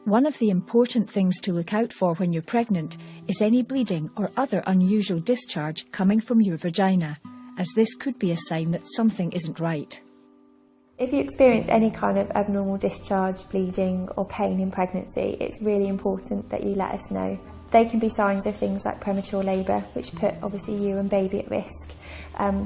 One of the important things to look out for when you're pregnant is any bleeding or other unusual discharge coming from your vagina, as this could be a sign that something isn't right. If you experience any kind of abnormal discharge, bleeding or pain in pregnancy, it's really important that you let us know. They can be signs of things like premature labour, which put obviously you and baby at risk.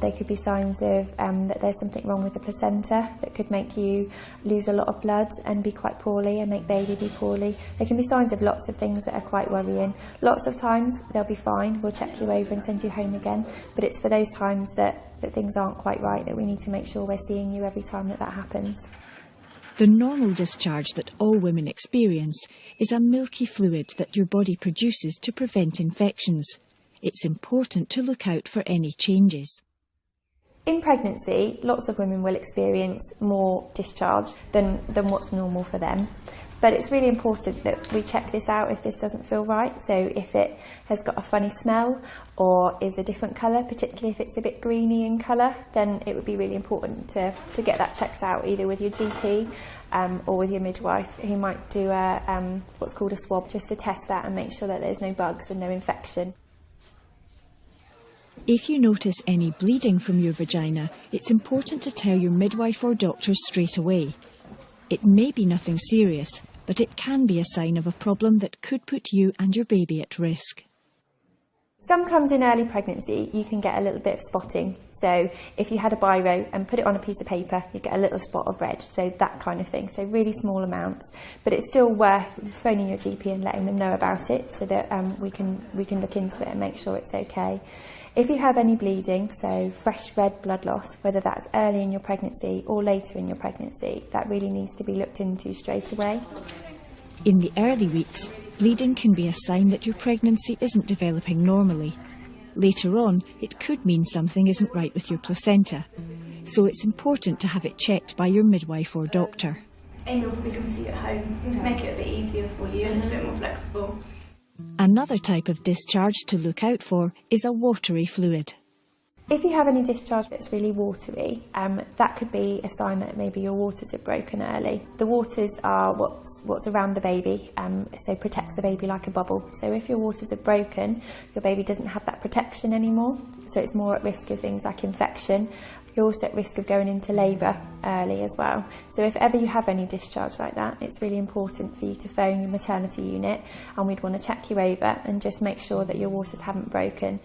They could be signs of that there's something wrong with the placenta that could make you lose a lot of blood and be quite poorly and make baby be poorly. They can be signs of lots of things that are quite worrying. Lots of times they'll be fine, we'll check you over and send you home again, but it's for those times that things aren't quite right that we need to make sure we're seeing you every time that happens. The normal discharge that all women experience is a milky fluid that your body produces to prevent infections. It's important to look out for any changes. In pregnancy, lots of women will experience more discharge than what's normal for them. But it's really important that we check this out if this doesn't feel right. So if it has got a funny smell or is a different colour, particularly if it's a bit greeny in colour, then it would be really important to get that checked out either with your GP or with your midwife, who might do what's called a swab just to test that and make sure that there's no bugs and no infection. If you notice any bleeding from your vagina, it's important to tell your midwife or doctor straight away. It may be nothing serious, but it can be a sign of a problem that could put you and your baby at risk. Sometimes in early pregnancy you can get a little bit of spotting. So if you had a biro and put it on a piece of paper, you get a little spot of red, so that kind of thing. So really small amounts, but it's still worth phoning your GP and letting them know about it so that we can look into it and make sure it's okay. If you have any bleeding, so fresh red blood loss, whether that's early in your pregnancy or later in your pregnancy, that really needs to be looked into straight away. In the early weeks, bleeding can be a sign that your pregnancy isn't developing normally. Later on, it could mean something isn't right with your placenta. So it's important to have it checked by your midwife or doctor. Amy will probably come see you at home, make it a bit easier for you and it's a bit more flexible. Another type of discharge to look out for is a watery fluid. If you have any discharge that's really watery, that could be a sign that maybe your waters have broken early. The waters are what's around the baby, so protects the baby like a bubble. So if your waters are broken, your baby doesn't have that protection anymore, so it's more at risk of things like infection. You're also at risk of going into labour early as well. So if ever you have any discharge like that, it's really important for you to phone your maternity unit, and we'd want to check you over and just make sure that your waters haven't broken.